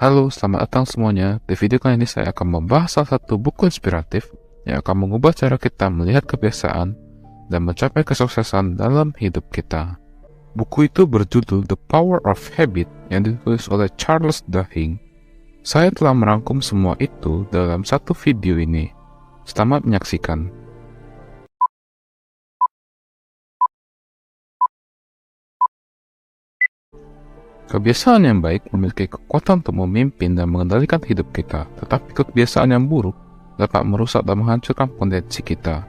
Halo, selamat datang semuanya. Di video kali ini saya akan membahas salah satu buku inspiratif yang akan mengubah cara kita melihat kebiasaan dan mencapai kesuksesan dalam hidup kita. Buku itu berjudul The Power of Habit yang ditulis oleh Charles Duhigg. Saya telah merangkum semua itu dalam satu video ini. Selamat menyaksikan. Kebiasaan yang baik memiliki kekuatan untuk memimpin dan mengendalikan hidup kita, tetapi kebiasaan yang buruk dapat merusak dan menghancurkan potensi kita.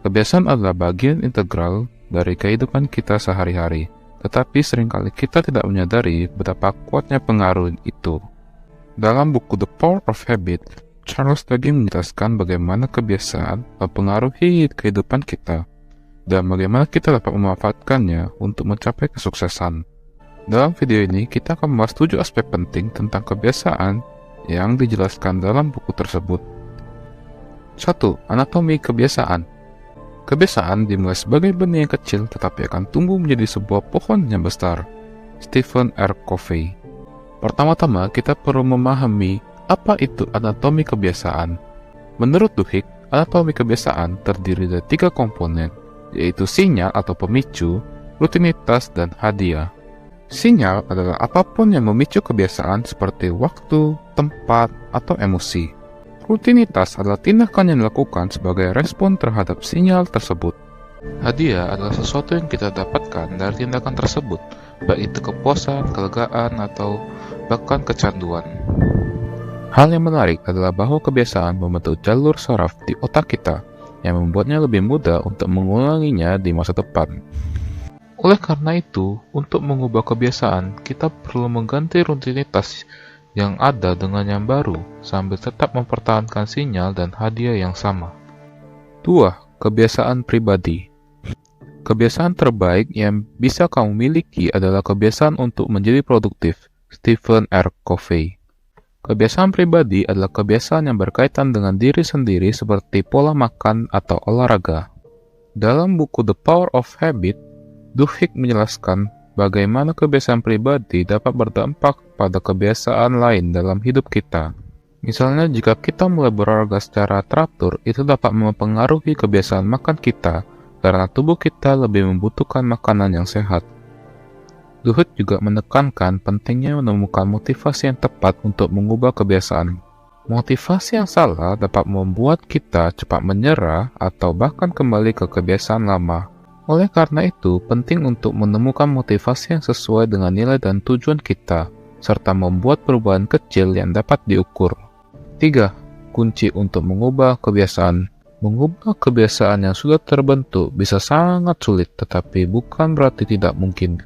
Kebiasaan adalah bagian integral dari kehidupan kita sehari-hari, tetapi seringkali kita tidak menyadari betapa kuatnya pengaruh itu. Dalam buku The Power of Habit, Charles Duhigg menjelaskan bagaimana kebiasaan mempengaruhi kehidupan kita dan bagaimana kita dapat memanfaatkannya untuk mencapai kesuksesan. Dalam video ini, kita akan membahas 7 aspek penting tentang kebiasaan yang dijelaskan dalam buku tersebut. 1. Anatomi kebiasaan. Kebiasaan dimulai sebagai benih yang kecil tetapi akan tumbuh menjadi sebuah pohon yang besar. Stephen R. Covey. Pertama-tama, kita perlu memahami apa itu anatomi kebiasaan. Menurut Duhigg, anatomi kebiasaan terdiri dari 3 komponen, yaitu sinyal atau pemicu, rutinitas, dan hadiah. Sinyal adalah apapun yang memicu kebiasaan seperti waktu, tempat, atau emosi. Rutinitas adalah tindakan yang dilakukan sebagai respon terhadap sinyal tersebut. Hadiah adalah sesuatu yang kita dapatkan dari tindakan tersebut, baik itu kepuasan, kelegaan, atau bahkan kecanduan. Hal yang menarik adalah bahwa kebiasaan membentuk jalur saraf di otak kita yang membuatnya lebih mudah untuk mengulanginya di masa depan. Oleh karena itu, untuk mengubah kebiasaan, kita perlu mengganti rutinitas yang ada dengan yang baru, sambil tetap mempertahankan sinyal dan hadiah yang sama. 2. Kebiasaan pribadi. Kebiasaan terbaik yang bisa kamu miliki adalah kebiasaan untuk menjadi produktif. Stephen R. Covey. Kebiasaan pribadi adalah kebiasaan yang berkaitan dengan diri sendiri seperti pola makan atau olahraga. Dalam buku The Power of Habit, Duhigg menjelaskan bagaimana kebiasaan pribadi dapat berdampak pada kebiasaan lain dalam hidup kita. Misalnya, jika kita mulai berolahraga secara teratur, itu dapat mempengaruhi kebiasaan makan kita karena tubuh kita lebih membutuhkan makanan yang sehat. Duhigg juga menekankan pentingnya menemukan motivasi yang tepat untuk mengubah kebiasaan. Motivasi yang salah dapat membuat kita cepat menyerah atau bahkan kembali ke kebiasaan lama. Oleh karena itu, penting untuk menemukan motivasi yang sesuai dengan nilai dan tujuan kita, serta membuat perubahan kecil yang dapat diukur. 3. Kunci untuk mengubah kebiasaan. Mengubah kebiasaan yang sudah terbentuk bisa sangat sulit, tetapi bukan berarti tidak mungkin.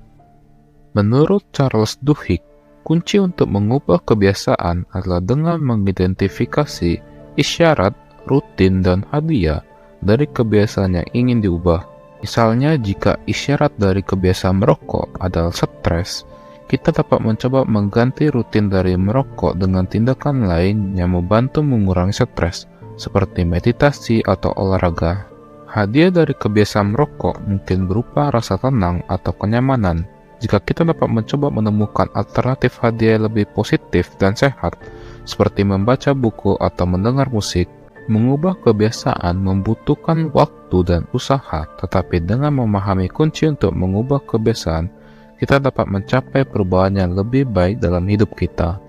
Menurut Charles Duhigg, kunci untuk mengubah kebiasaan adalah dengan mengidentifikasi isyarat, rutin, dan hadiah dari kebiasaan yang ingin diubah. Misalnya, jika isyarat dari kebiasaan merokok adalah stres, kita dapat mencoba mengganti rutin dari merokok dengan tindakan lain yang membantu mengurangi stres, seperti meditasi atau olahraga. Hadiah dari kebiasaan merokok mungkin berupa rasa tenang atau kenyamanan. Jika kita dapat mencoba menemukan alternatif hadiah yang lebih positif dan sehat, seperti membaca buku atau mendengar musik, mengubah kebiasaan membutuhkan waktu dan usaha, tetapi dengan memahami kunci untuk mengubah kebiasaan, kita dapat mencapai perubahan yang lebih baik dalam hidup kita.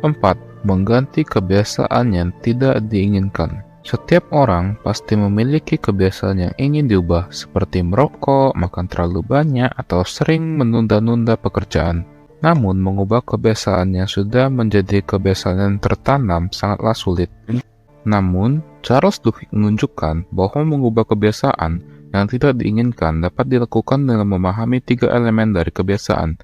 4. Mengganti kebiasaan yang tidak diinginkan. Setiap orang pasti memiliki kebiasaan yang ingin diubah, seperti merokok, makan terlalu banyak, atau sering menunda-nunda pekerjaan. Namun, mengubah kebiasaan yang sudah menjadi kebiasaan yang tertanam sangatlah sulit. Namun, Charles Duhigg menunjukkan bahwa mengubah kebiasaan yang tidak diinginkan dapat dilakukan dengan memahami 3 elemen dari kebiasaan,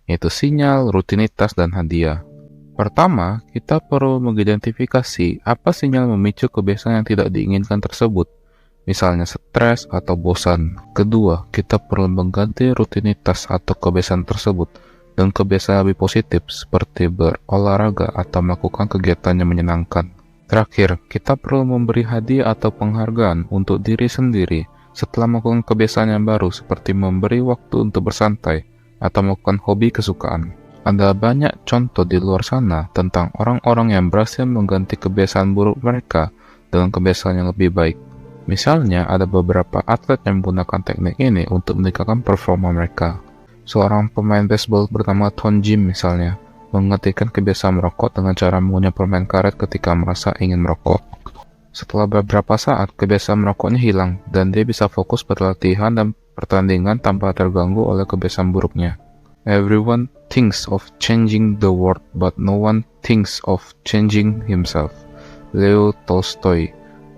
yaitu sinyal, rutinitas, dan hadiah. Pertama, kita perlu mengidentifikasi apa sinyal memicu kebiasaan yang tidak diinginkan tersebut, misalnya stres atau bosan. Kedua, kita perlu mengganti rutinitas atau kebiasaan tersebut dengan kebiasaan lebih positif seperti berolahraga atau melakukan kegiatan yang menyenangkan. Terakhir, kita perlu memberi hadiah atau penghargaan untuk diri sendiri setelah melakukan kebiasaan yang baru, seperti memberi waktu untuk bersantai atau melakukan hobi kesukaan. Ada banyak contoh di luar sana tentang orang-orang yang berhasil mengganti kebiasaan buruk mereka dengan kebiasaan yang lebih baik. Misalnya, ada beberapa atlet yang menggunakan teknik ini untuk meningkatkan performa mereka. Seorang pemain baseball bernama Tom Jim misalnya, menghentikan kebiasaan merokok dengan cara mengunyah permen karet ketika merasa ingin merokok. Setelah beberapa saat, kebiasaan merokoknya hilang dan dia bisa fokus pada latihan dan pertandingan tanpa terganggu oleh kebiasaan buruknya. Everyone thinks of changing the world, but no one thinks of changing himself. Leo Tolstoy.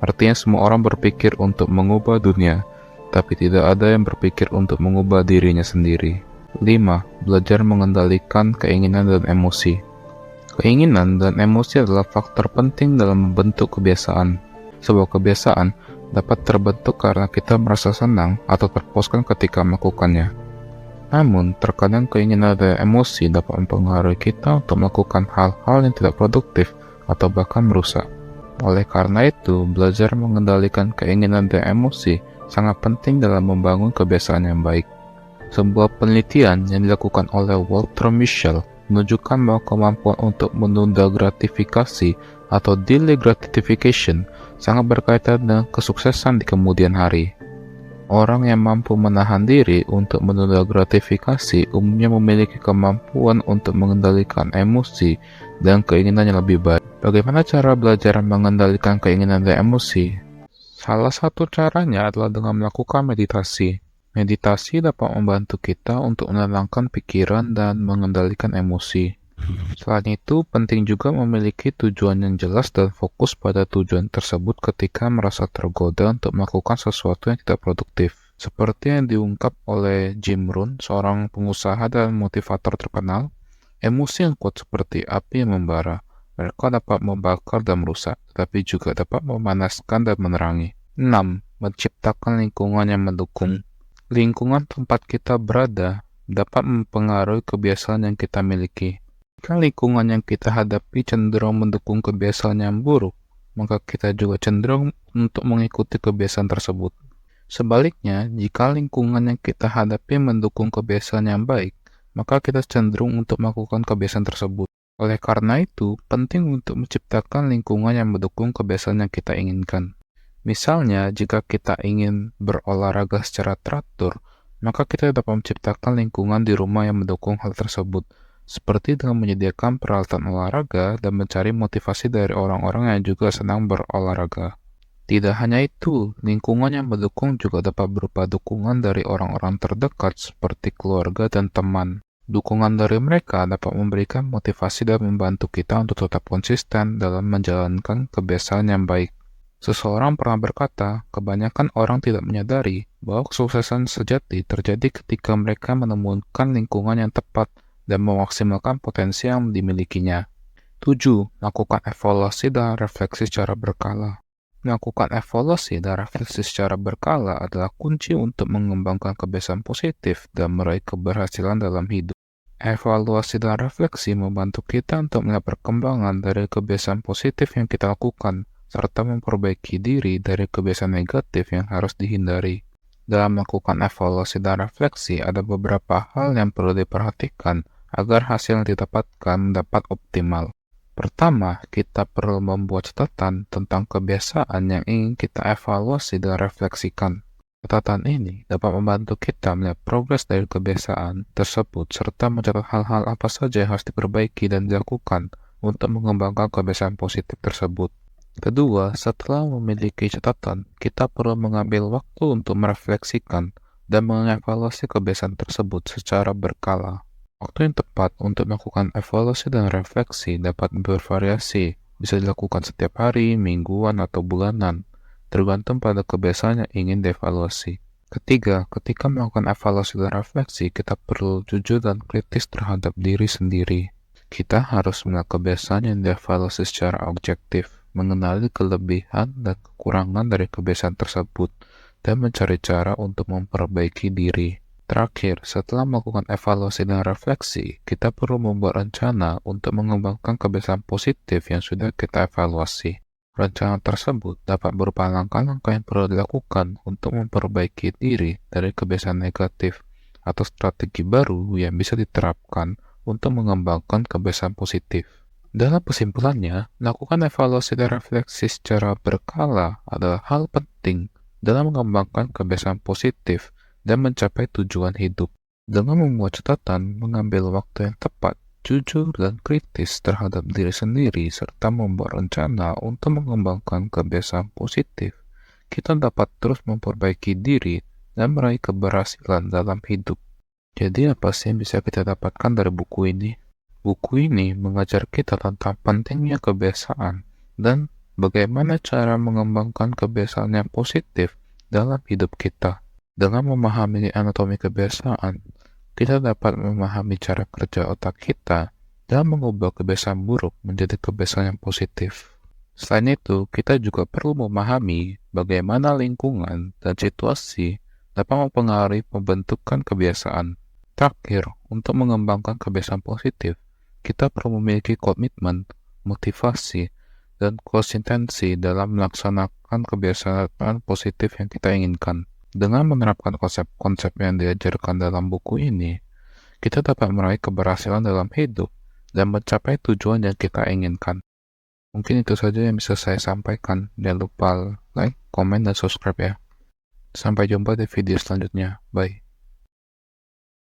Artinya semua orang berpikir untuk mengubah dunia, tapi tidak ada yang berpikir untuk mengubah dirinya sendiri. 5. Belajar mengendalikan keinginan dan emosi. Keinginan dan emosi adalah faktor penting dalam membentuk kebiasaan. Sebuah kebiasaan dapat terbentuk karena kita merasa senang atau terpuaskan ketika melakukannya. Namun, terkadang keinginan dan emosi dapat mempengaruhi kita untuk melakukan hal-hal yang tidak produktif atau bahkan merusak. Oleh karena itu, belajar mengendalikan keinginan dan emosi sangat penting dalam membangun kebiasaan yang baik. Sebuah penelitian yang dilakukan oleh Walter Mischel menunjukkan bahwa kemampuan untuk menunda gratifikasi atau delay gratification sangat berkaitan dengan kesuksesan di kemudian hari. Orang yang mampu menahan diri untuk menunda gratifikasi umumnya memiliki kemampuan untuk mengendalikan emosi dan keinginan yang lebih baik. Bagaimana cara belajar mengendalikan keinginan dan emosi? Salah satu caranya adalah dengan melakukan meditasi. Meditasi dapat membantu kita untuk menenangkan pikiran dan mengendalikan emosi. Selain itu, penting juga memiliki tujuan yang jelas dan fokus pada tujuan tersebut ketika merasa tergoda untuk melakukan sesuatu yang tidak produktif. Seperti yang diungkap oleh Jim Rohn, seorang pengusaha dan motivator terkenal, emosi yang kuat seperti api yang membara. Mereka dapat membakar dan merusak, tetapi juga dapat memanaskan dan menerangi. 6. Menciptakan lingkungan yang mendukung. Lingkungan tempat kita berada dapat mempengaruhi kebiasaan yang kita miliki. Jika lingkungan yang kita hadapi cenderung mendukung kebiasaan yang buruk, maka kita juga cenderung untuk mengikuti kebiasaan tersebut. Sebaliknya, jika lingkungan yang kita hadapi mendukung kebiasaan yang baik, maka kita cenderung untuk melakukan kebiasaan tersebut. Oleh karena itu, penting untuk menciptakan lingkungan yang mendukung kebiasaan yang kita inginkan. Misalnya, jika kita ingin berolahraga secara teratur, maka kita dapat menciptakan lingkungan di rumah yang mendukung hal tersebut, seperti dengan menyediakan peralatan olahraga dan mencari motivasi dari orang-orang yang juga senang berolahraga. Tidak hanya itu, lingkungan yang mendukung juga dapat berupa dukungan dari orang-orang terdekat seperti keluarga dan teman. Dukungan dari mereka dapat memberikan motivasi dan membantu kita untuk tetap konsisten dalam menjalankan kebiasaan yang baik. Seseorang pernah berkata, kebanyakan orang tidak menyadari bahwa kesuksesan sejati terjadi ketika mereka menemukan lingkungan yang tepat dan memaksimalkan potensi yang dimilikinya. 7. Lakukan evaluasi dan refleksi secara berkala. Melakukan evaluasi dan refleksi secara berkala adalah kunci untuk mengembangkan kebiasaan positif dan meraih keberhasilan dalam hidup. Evaluasi dan refleksi membantu kita untuk melihat perkembangan dari kebiasaan positif yang kita lakukan, serta memperbaiki diri dari kebiasaan negatif yang harus dihindari. Dalam melakukan evaluasi dan refleksi, ada beberapa hal yang perlu diperhatikan agar hasil yang didapatkan dapat optimal. Pertama, kita perlu membuat catatan tentang kebiasaan yang ingin kita evaluasi dan refleksikan. Catatan ini dapat membantu kita melihat progres dari kebiasaan tersebut serta mencatat hal-hal apa saja yang harus diperbaiki dan dilakukan untuk mengembangkan kebiasaan positif tersebut. Kedua, setelah memiliki catatan, kita perlu mengambil waktu untuk merefleksikan dan mengevaluasi kebiasaan tersebut secara berkala. Waktu yang tepat untuk melakukan evaluasi dan refleksi dapat bervariasi, bisa dilakukan setiap hari, mingguan, atau bulanan, tergantung pada kebiasaan yang ingin dievaluasi. Ketiga, ketika melakukan evaluasi dan refleksi, kita perlu jujur dan kritis terhadap diri sendiri. Kita harus melihat kebiasaan yang dievaluasi secara objektif, mengenali kelebihan dan kekurangan dari kebiasaan tersebut, dan mencari cara untuk memperbaiki diri. Terakhir, setelah melakukan evaluasi dan refleksi, kita perlu membuat rencana untuk mengembangkan kebiasaan positif yang sudah kita evaluasi. Rencana tersebut dapat berupa langkah-langkah yang perlu dilakukan untuk memperbaiki diri dari kebiasaan negatif, atau strategi baru yang bisa diterapkan untuk mengembangkan kebiasaan positif. Dalam kesimpulannya, lakukan evaluasi dan refleksi secara berkala adalah hal penting dalam mengembangkan kebiasaan positif dan mencapai tujuan hidup. Dengan membuat catatan, mengambil waktu yang tepat, jujur dan kritis terhadap diri sendiri, serta membuat rencana untuk mengembangkan kebiasaan positif, kita dapat terus memperbaiki diri dan meraih keberhasilan dalam hidup. Jadi apa sih yang bisa kita dapatkan dari buku ini? Buku ini mengajar kita tentang pentingnya kebiasaan dan bagaimana cara mengembangkan kebiasaan yang positif dalam hidup kita. Dengan memahami anatomi kebiasaan, kita dapat memahami cara kerja otak kita dan mengubah kebiasaan buruk menjadi kebiasaan yang positif. Selain itu, kita juga perlu memahami bagaimana lingkungan dan situasi dapat mempengaruhi pembentukan kebiasaan. Terakhir, untuk mengembangkan kebiasaan positif, kita perlu memiliki komitmen, motivasi, dan konsistensi dalam melaksanakan kebiasaan positif yang kita inginkan. Dengan menerapkan konsep-konsep yang diajarkan dalam buku ini, kita dapat meraih keberhasilan dalam hidup dan mencapai tujuan yang kita inginkan. Mungkin itu saja yang bisa saya sampaikan. Jangan lupa like, komen, dan subscribe ya. Sampai jumpa di video selanjutnya. Bye.